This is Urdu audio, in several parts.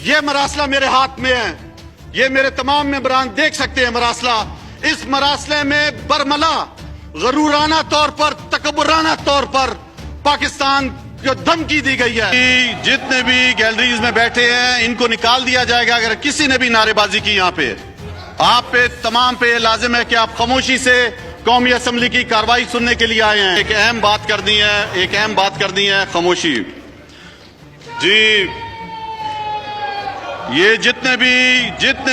یہ مراسلہ میرے ہاتھ میں ہے, یہ میرے تمام ممبران دیکھ سکتے ہیں مراسلہ. اس مراسلے میں برملا غرورانہ طور پر, تکبرانہ طور پر پاکستان کو دھمکی دی گئی ہے. جتنے بھی گیلریز میں بیٹھے ہیں ان کو نکال دیا جائے گا اگر کسی نے بھی نعرے بازی کی. یہاں پہ آپ پہ تمام پہ لازم ہے کہ آپ خاموشی سے قومی اسمبلی کی کارروائی سننے کے لیے آئے ہیں. ایک اہم بات کرنی ہے, خاموشی. جی, یہ جتنے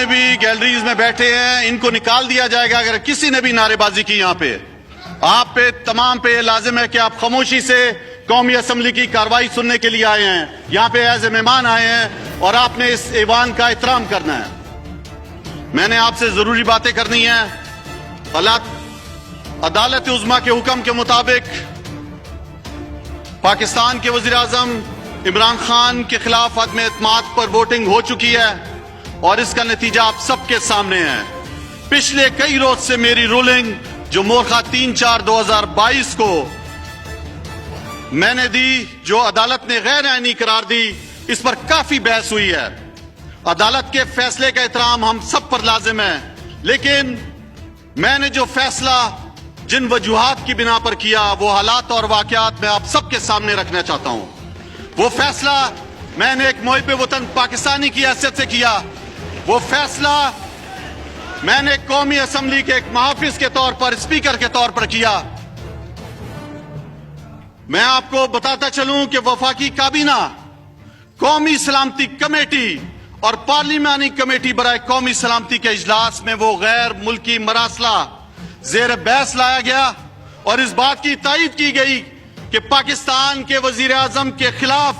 بھی گیلریز میں بیٹھے ہیں ان کو نکال دیا جائے گا اگر کسی نے بھی نعرے بازی کی. یہاں پہ آپ پہ تمام پہ لازم ہے کہ آپ خاموشی سے قومی اسمبلی کی کارروائی سننے کے لیے آئے ہیں. یہاں پہ ایز اے مہمان آئے ہیں اور آپ نے اس ایوان کا احترام کرنا ہے. میں نے آپ سے ضروری باتیں کرنی ہیں. عدالت عظمیٰ کے حکم کے مطابق پاکستان کے وزیر اعظم عمران خان کے خلاف عدم اعتماد پر ووٹنگ ہو چکی ہے اور اس کا نتیجہ آپ سب کے سامنے ہے. پچھلے کئی روز سے میری رولنگ جو مورخہ 3/4/2022 کو میں نے دی, جو عدالت نے غیر آئینی قرار دی, اس پر کافی بحث ہوئی ہے. عدالت کے فیصلے کا احترام ہم سب پر لازم ہے, لیکن میں نے جو فیصلہ جن وجوہات کی بنا پر کیا وہ حالات اور واقعات میں آپ سب کے سامنے رکھنا چاہتا ہوں. وہ فیصلہ میں نے ایک محب وطن پاکستانی کی حیثیت سے کیا. وہ فیصلہ میں نے قومی اسمبلی کے ایک محافظ کے طور پر, اسپیکر کے طور پر کیا. میں آپ کو بتاتا چلوں کہ وفاقی کابینہ, قومی سلامتی کمیٹی اور پارلیمانی کمیٹی برائے قومی سلامتی کے اجلاس میں وہ غیر ملکی مراسلہ زیر بحث لایا گیا اور اس بات کی تائید کی گئی کہ پاکستان کے وزیر اعظم کے خلاف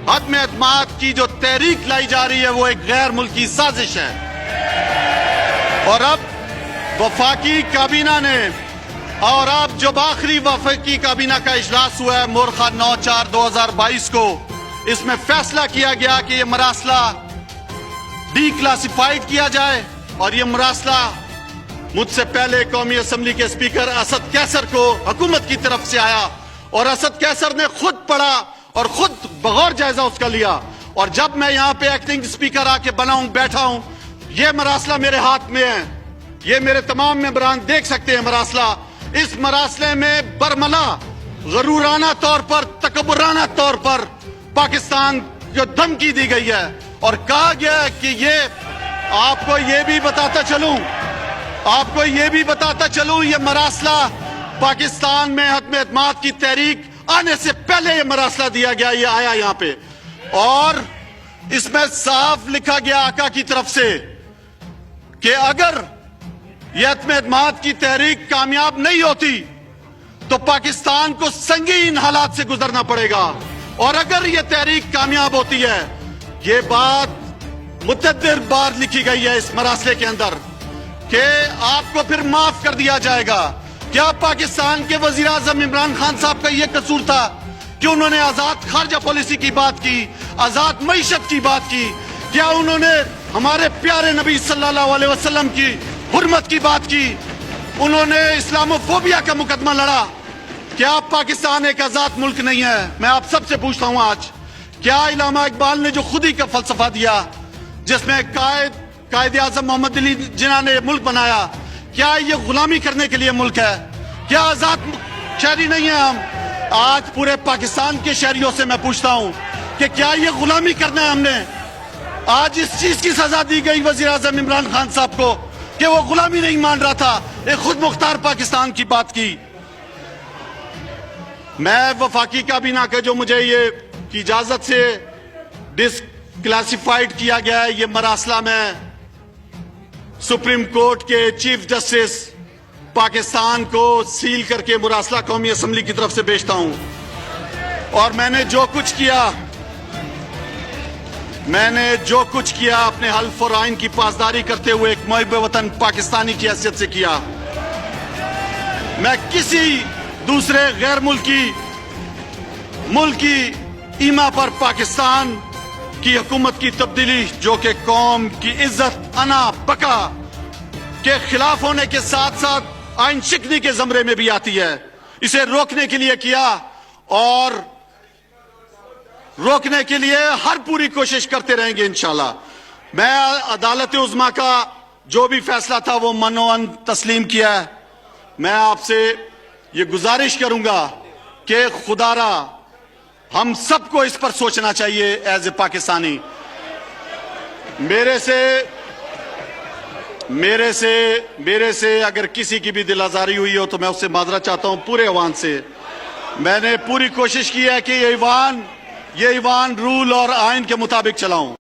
عدم اعتماد کی جو تحریک لائی جا رہی ہے وہ ایک غیر ملکی سازش ہے. اور اب وفاقی کابینہ نے, اور اب جب آخری وفاقی کابینہ کا اجلاس ہوا ہے مورخہ 9/4/2022 کو, اس میں فیصلہ کیا گیا کہ یہ مراسلہ ڈی کلاسیفائیڈ کیا جائے اور یہ مراسلہ مجھ سے پہلے قومی اسمبلی کے اسپیکر اسد کیسر کو حکومت کی طرف سے آیا اور اسد کیسر نے خود پڑھا اور خود بغور جائزہ اس کا لیا. اور جب میں یہاں پہ ایکٹنگ اسپیکر آ کے بیٹھا ہوں, یہ مراسلہ میرے ہاتھ میں ہے, یہ میرے تمام ممبران دیکھ سکتے ہیں مراسلہ. اس مراسلے میں برملا غرورانہ طور پر, تکبرانہ طور پر پاکستان کو دھمکی دی گئی ہے اور کہا گیا ہے کہ یہ آپ کو یہ بھی بتاتا چلوں یہ مراسلہ پاکستان میں عدم اعتماد کی تحریک آنے سے پہلے یہ مراسلہ دیا گیا, یہ آیا یہاں پہ, اور اس میں صاف لکھا گیا آقا کی طرف سے کہ اگر یہ عدم اعتماد کی تحریک کامیاب نہیں ہوتی تو پاکستان کو سنگین حالات سے گزرنا پڑے گا, اور اگر یہ تحریک کامیاب ہوتی ہے, یہ بات متعدد بار لکھی گئی ہے اس مراسلے کے اندر کہ آپ کو پھر معاف کر دیا جائے گا. کیا پاکستان کے وزیر اعظم عمران خان صاحب کا یہ قصور تھا کہ انہوں نے آزاد خارجہ پالیسی کی بات کی, آزاد معیشت کی بات کی؟ کیا انہوں نے ہمارے پیارے نبی صلی اللہ علیہ وسلم کی حرمت کی بات کی؟ انہوں نے اسلاموفوبیا کا مقدمہ لڑا؟ کیا پاکستان ایک آزاد ملک نہیں ہے؟ میں آپ سب سے پوچھتا ہوں آج, کیا علامہ اقبال نے جو خودی کا فلسفہ دیا جس میں قائد اعظم محمد علی جناح نے ملک بنایا, کیا یہ غلامی کرنے کے لیے ملک ہے؟ کیا آزاد شہری نہیں ہے ہم؟ آج پورے پاکستان کے شہریوں سے میں پوچھتا ہوں کہ کیا یہ غلامی کرنا ہے ہم نے؟ آج اس چیز کی سزا دی گئی وزیر اعظم عمران خان صاحب کو کہ وہ غلامی نہیں مان رہا تھا, ایک خود مختار پاکستان کی بات کی. میں وفاقی کابینہ کے جو مجھے یہ کی اجازت سے ڈس کلاسیفائیڈ کیا گیا ہے یہ مراسلہ میں سپریم کورٹ کے چیف جسٹس پاکستان کو سیل کر کے مراسلہ قومی اسمبلی کی طرف سے بھیجتا ہوں. اور میں نے جو کچھ کیا اپنے حلف اور آئین کی پاسداری کرتے ہوئے ایک محب وطن پاکستانی کی حیثیت سے کیا. میں کسی دوسرے غیر ملکی ایما پر پاکستان کی حکومت کی تبدیلی جو کہ قوم کی عزت انا بقا کے خلاف ہونے کے ساتھ ساتھ آئین شکنی کے زمرے میں بھی آتی ہے, اسے روکنے کے لیے کیا. اور روکنے کے لیے ہر پوری کوشش کرتے رہیں گے انشاءاللہ. میں عدالت عظمیٰ کا جو بھی فیصلہ تھا وہ منوان تسلیم کیا ہے. میں آپ سے یہ گزارش کروں گا کہ خدا را ہم سب کو اس پر سوچنا چاہیے ایز اے پاکستانی. میرے سے اگر کسی کی بھی دل آزاری ہوئی ہو تو میں اس سے معذرت چاہتا ہوں پورے ایوان سے. میں نے پوری کوشش کی ہے کہ یہ ایوان رول اور آئین کے مطابق چلاؤں.